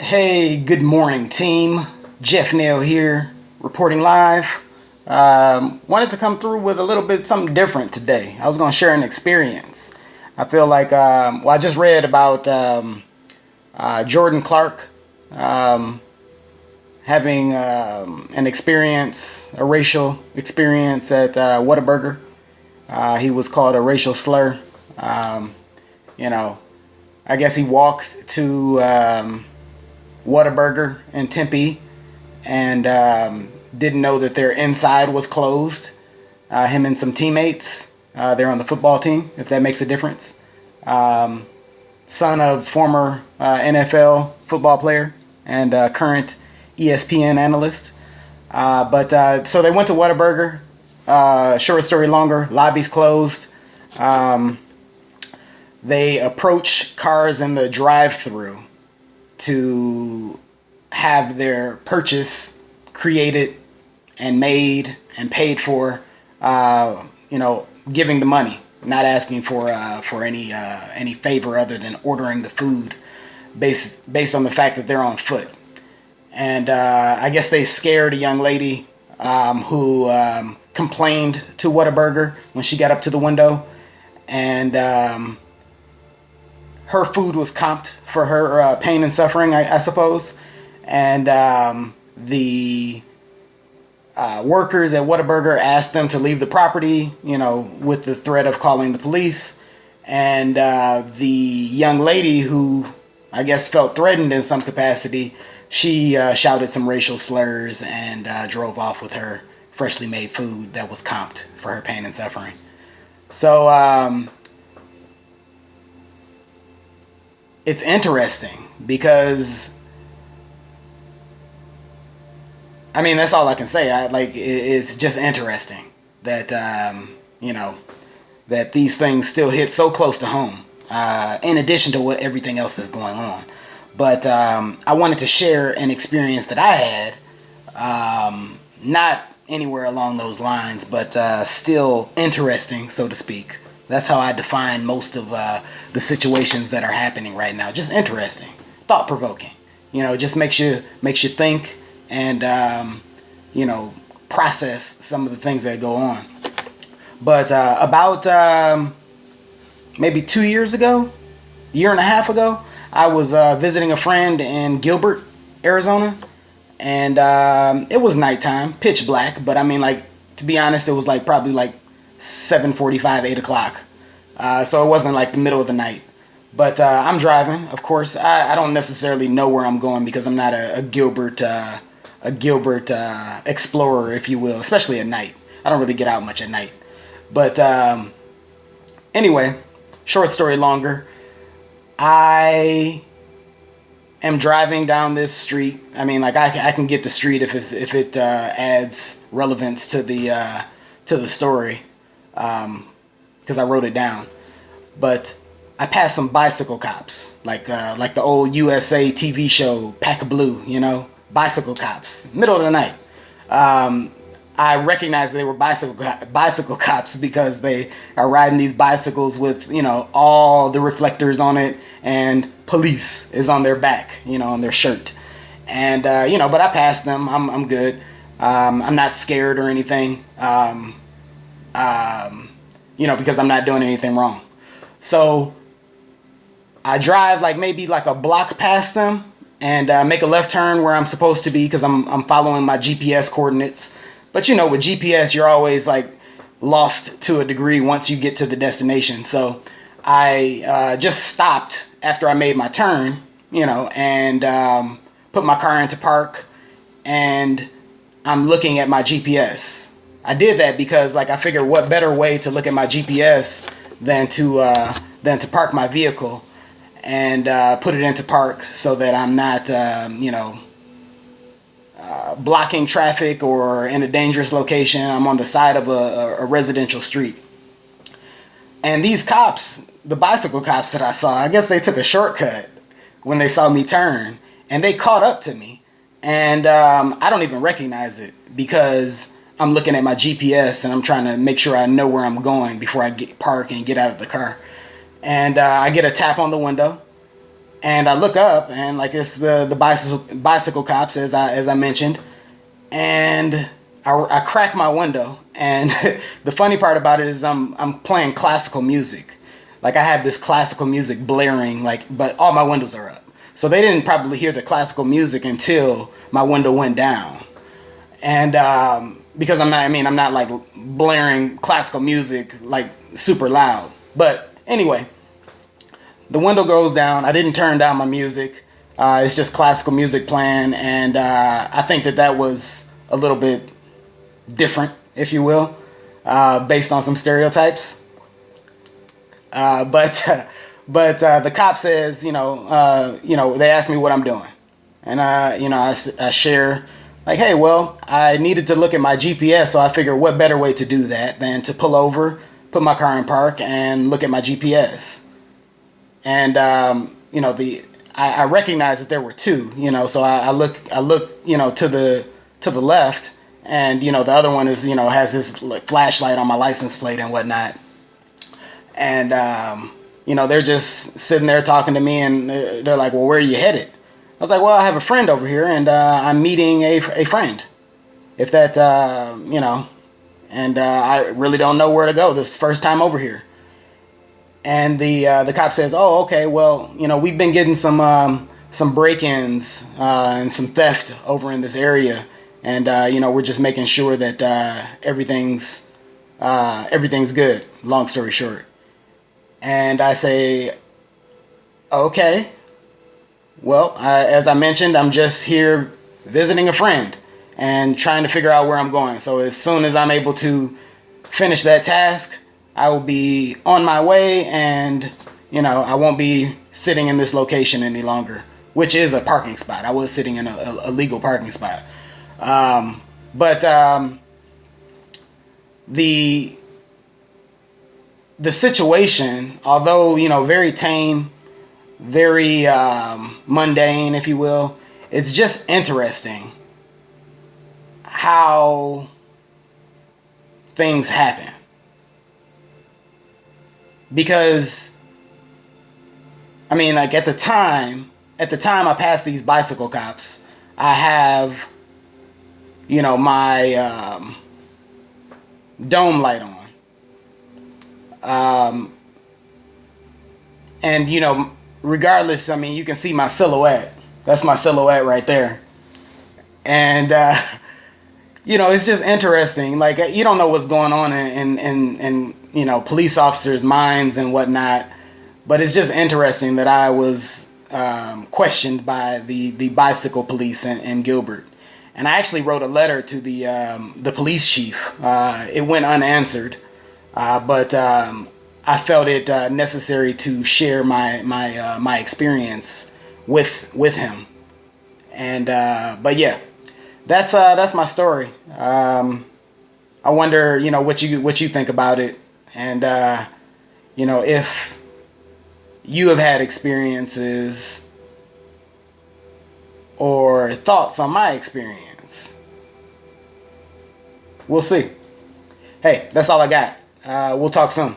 Hey, good morning, team. Jeff Nail here, reporting live. Wanted to come through with a little bit something different today. I was going to share an experience. I feel like, I just read about Jordan Clark having an experience, a racial experience at Whataburger. He was called a racial slur. I guess he walked to Whataburger in Tempe and didn't know that their inside was closed. Him and some teammates, they're on the football team, if that makes a difference. Son of former NFL football player and current ESPN analyst. So they went to Whataburger. Short story longer, lobby's closed. They approach cars in the drive-thru to have their purchase created and made and paid for, giving the money, not asking for any favor other than ordering the food based on the fact that they're on foot. And I guess they scared a young lady who complained to Whataburger when she got up to the window, and her food was comped for her pain and suffering, I suppose. And the workers at Whataburger asked them to leave the property, with the threat of calling the police. And the young lady, who I guess felt threatened in some capacity, she shouted some racial slurs and drove off with her freshly made food that was comped for her pain and suffering. So it's interesting because, that's all I can say. It's just interesting that, that these things still hit so close to home, in addition to everything else that's going on. But I wanted to share an experience that I had, not anywhere along those lines, but still interesting, so to speak. That's how I define most of the situations that are happening right now. Just interesting, thought-provoking. Just makes you think and process some of the things that go on. But about maybe 2 years ago, year and a half ago, I was visiting a friend in Gilbert, Arizona, and it was nighttime, pitch black. But to be honest, it was probably 7:45, 8 o'clock. So it wasn't the middle of the night. But I'm driving, of course. I don't necessarily know where I'm going because I'm not a Gilbert explorer, if you will, especially at night. I don't really get out much at night. But anyway, short story longer. I am driving down this street. I can get the street if it adds relevance to the story. Because I wrote it down. But I passed some bicycle cops, like the old USA TV show Pack of Blue, bicycle cops, middle of the night. I recognized they were bicycle cops because they are riding these bicycles with all the reflectors on it, and police is on their back, on their shirt. And but I passed them. I'm good. I'm not scared or anything. Because I'm not doing anything wrong. So I drive maybe a block past them and make a left turn where I'm supposed to be because I'm following my GPS coordinates. But with GPS, you're always lost to a degree once you get to the destination. So I just stopped after I made my turn, and put my car into park, and I'm looking at my GPS. I did that because I figured what better way to look at my GPS than to park my vehicle and put it into park so that I'm not blocking traffic or in a dangerous location. I'm on the side of a residential street. And these cops, the bicycle cops that I saw, I guess they took a shortcut when they saw me turn, and they caught up to me. And I don't even recognize it because I'm looking at my GPS and I'm trying to make sure I know where I'm going before I park and get out of the car. And I get a tap on the window. And I look up, and like it's the bicycle cops, as I mentioned, and I crack my window. And the funny part about it is I'm playing classical music. Like I have this classical music blaring, like, but all my windows are up. So they didn't probably hear the classical music until my window went down. And because I'm not like blaring classical music like super loud. But anyway, the window goes down. I didn't turn down my music. It's just classical music playing, and I think that was a little bit different, if you will, based on some stereotypes. But the cop says, they asked me what I'm doing, and I share like, hey, well, I needed to look at my GPS, so I figured what better way to do that than to pull over, put my car in park, and look at my GPS. And I recognized that there were two, so I look to the left, and the other one is has this like flashlight on my license plate and whatnot. And they're just sitting there talking to me, and they're like, well, where are you headed? I was like, well, I have a friend over here, and I'm meeting a friend. If that and I really don't know where to go. This is first time over here. And the cop says, "Oh, okay. Well, we've been getting some break-ins and some theft over in this area, and we're just making sure that everything's good. Long story short." And I say, "Okay. Well, as I mentioned, I'm just here visiting a friend and trying to figure out where I'm going. So as soon as I'm able to finish that task, I will be on my way, and I won't be sitting in this location any longer," which is a parking spot. I was sitting in a legal parking spot. But the situation, although very tame, very mundane, if you will, it's just interesting how things happen. Because like at the time I passed these bicycle cops, I have my dome light on, and regardless, you can see my silhouette. That's my silhouette right there. And it's just interesting. Like, you don't know what's going on in police officers' minds and whatnot, but it's just interesting that I was questioned by the bicycle police in Gilbert. And I actually wrote a letter to the police chief. It went unanswered, but I felt it necessary to share my experience with him. And but yeah, that's my story. I wonder, what you think about it, and if you have had experiences or thoughts on my experience. We'll see. Hey, that's all I got. We'll talk soon.